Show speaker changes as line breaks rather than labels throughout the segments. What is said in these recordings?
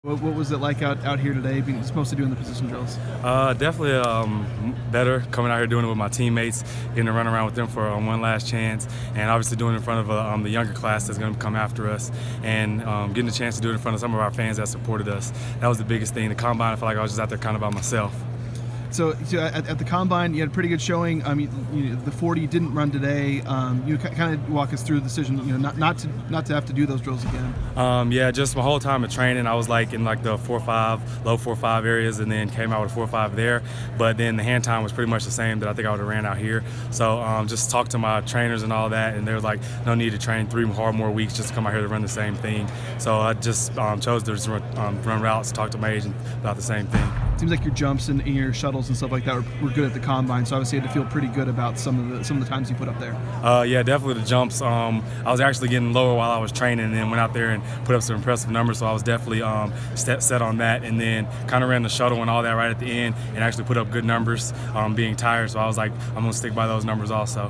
What was it like out here today, being supposed to do in the position drills?
Definitely better coming out here doing it with my teammates, getting to run around with them for one last chance, and obviously doing it in front of the younger class that's going to come after us, and getting a chance to do it in front of some of our fans that supported us. That was the biggest thing. The combine, I felt like I was just out there kind of by myself.
So at the combine, you had a pretty good showing. The 40 didn't run today. You kind of walk us through the decision, not to have to do those drills again.
Yeah, just my whole time of training, I was like in like the 4.5, low 4.5 areas, and then came out with 4.5 there. But then the hand time was pretty much the same that I think I would have ran out here. So just talked to my trainers and all that, and there was like no need to train 3 more weeks just to come out here to run the same thing. So I just chose to just run routes, talk to my agent about the same thing.
Seems like your jumps and your shuttles and stuff like that were good at the combine, so obviously you had to feel pretty good about some of the times you put up there.
Yeah, definitely the jumps. I was actually getting lower while I was training, and then went out there and put up some impressive numbers, so I was definitely set on that, and then kind of ran the shuttle and all that right at the end and actually put up good numbers being tired, so I was like, I'm going to stick by those numbers also.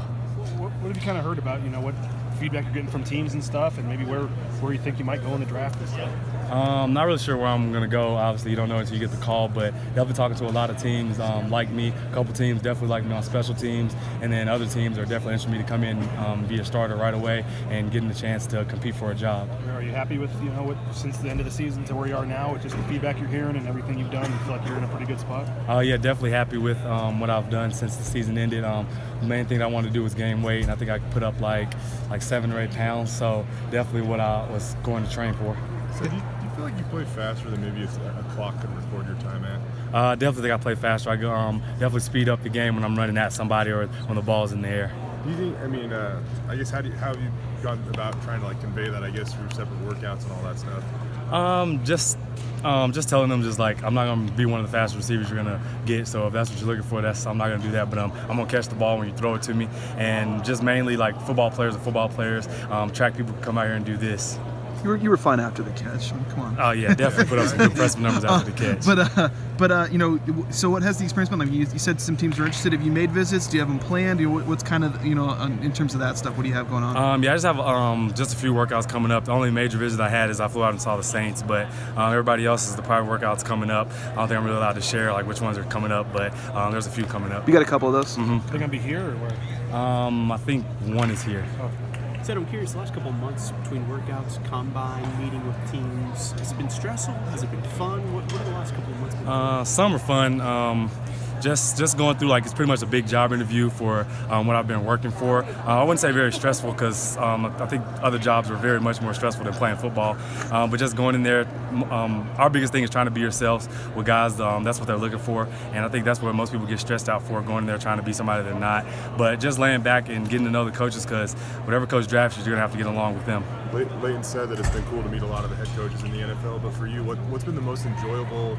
What have you kind of heard about, what feedback you're getting from teams and stuff, and maybe where you think you might go in the draft and stuff?
I'm not really sure where I'm going to go. Obviously, you don't know until you get the call, but definitely talking to a lot of teams like me. A couple teams definitely like me on special teams, and then other teams are definitely interested in me to come in, be a starter right away, and getting the chance to compete for a job.
Are you happy with, since the end of the season to where you are now, with just the feedback you're hearing and everything you've done? You feel like you're in a pretty good spot?
Yeah, definitely happy with what I've done since the season ended. The main thing that I wanted to do was gain weight, and I think I could put up like 7 or 8 pounds, so definitely what I was going to train for.
So do you feel like you play faster than maybe a clock could record your time at?
Definitely think I play faster. I definitely speed up the game when I'm running at somebody or when the ball's in the air.
Do you think, I guess how have you gone about trying to convey that, I guess, through separate workouts and all that stuff?
Just telling them I'm not going to be one of the fastest receivers you're going to get, so if that's what you're looking for, I'm not going to do that, but I'm going to catch the ball when you throw it to me, and just mainly like football players are football players, track people come out here and do this.
You were fine after the catch. Come on.
Oh yeah, definitely put up some impressive numbers after the catch.
So what has the experience been like? You said some teams are interested. Have you made visits? Do you have them planned? What's kind of in terms of that stuff? What do you have going on?
Yeah, I just have just a few workouts coming up. The only major visit I had is I flew out and saw the Saints, but everybody else is the private workouts coming up. I don't think I'm really allowed to share which ones are coming up, but there's a few coming up.
You got a couple of those?
Mm-hmm.
Are they gonna be here or where?
I think one is here.
Oh.
Said, I'm curious, the last couple of months between workouts, combine, meeting with teams, has it been stressful? Has it been fun? What have the last couple of months been?
Some are fun. Just going through it's pretty much a big job interview for what I've been working for. I wouldn't say very stressful because I think other jobs were very much more stressful than playing football. But just going in there, our biggest thing is trying to be yourselves with guys. That's what they're looking for, and I think that's what most people get stressed out for, going in there trying to be somebody they're not. But just laying back and getting to know the coaches, because whatever coach drafts you, you're going to have to get along with them.
Leighton said that it's been cool to meet a lot of the head coaches in the NFL, but for you, what's been the most enjoyable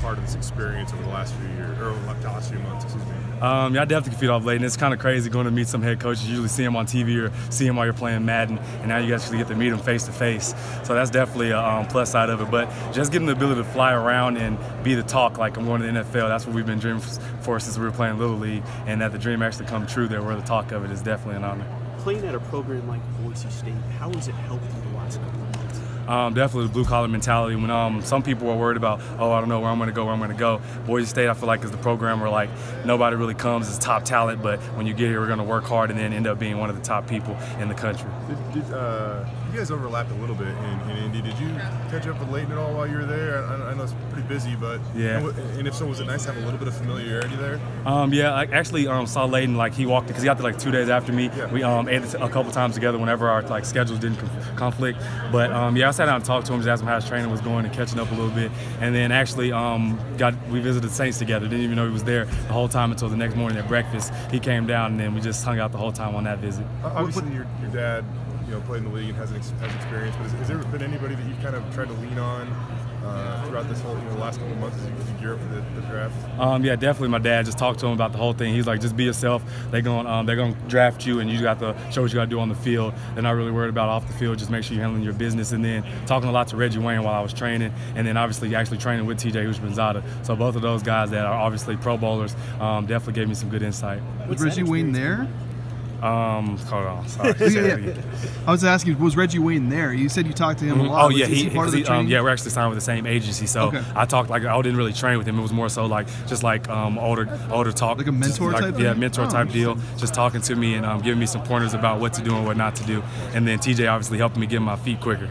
part of this experience over the last few years, or the last few months, excuse me?
Yeah, I definitely can feed off Leighton. It's kind of crazy going to meet some head coaches. You usually see them on TV or see them while you're playing Madden, and now you actually get to meet them face to face. So that's definitely a plus side of it. But just getting the ability to fly around and be the talk, like I'm going to the NFL, that's what we've been dreaming for since we were playing Little League, and that the dream actually come true, that we're the talk of it, is definitely an honor.
Playing at a program like Boise State, how has it helped you the last couple of months?
Definitely the blue-collar mentality. When some people are worried about, I don't know where I'm going to go, Boise State, I feel like, is the program where nobody really comes as top talent, but when you get here, we're going to work hard and then end up being one of the top people in the country.
You guys overlapped a little bit in Indy. Did you catch up with Leighton at all while you were there? I know it's pretty busy, but
yeah.
And if so, was it nice to have a little bit of familiarity there?
Yeah, I actually saw Leighton, he walked, because he got there 2 days after me.
Yeah.
We ate a couple times together whenever our schedules didn't conflict. But yeah, I sat down and talked to him, just asked him how his training was going and catching up a little bit. And then actually we visited the Saints together. Didn't even know he was there the whole time until the next morning at breakfast. He came down, and then we just hung out the whole time on that visit.
Obviously, your dad played in the league and has experience, but has there been anybody that you've kind of tried to lean on throughout this whole last couple of months as you gear up for the draft?
Yeah, definitely my dad. Just talked to him about the whole thing. He's like, just be yourself. They're going to draft you, and you got to show what you got to do on the field. They're not really worried about off the field. Just make sure you're handling your business. And then talking a lot to Reggie Wayne while I was training, and then obviously actually training with TJ Houshmandzadeh. So both of those guys that are obviously Pro Bowlers definitely gave me some good insight.
Was Reggie Wayne there?
Hold on. Sorry.
I was asking, was Reggie Wayne there? You said you talked to him a lot.
Oh yeah,
Was he part of the training?
yeah, we're actually signed with the same agency, so
Okay.
I talked I didn't really train with him. It was more so just older talk,
Like a mentor type thing?
Yeah, mentor type deal. Just talking to me and giving me some pointers about what to do and what not to do. And then TJ obviously helping me get my feet quicker.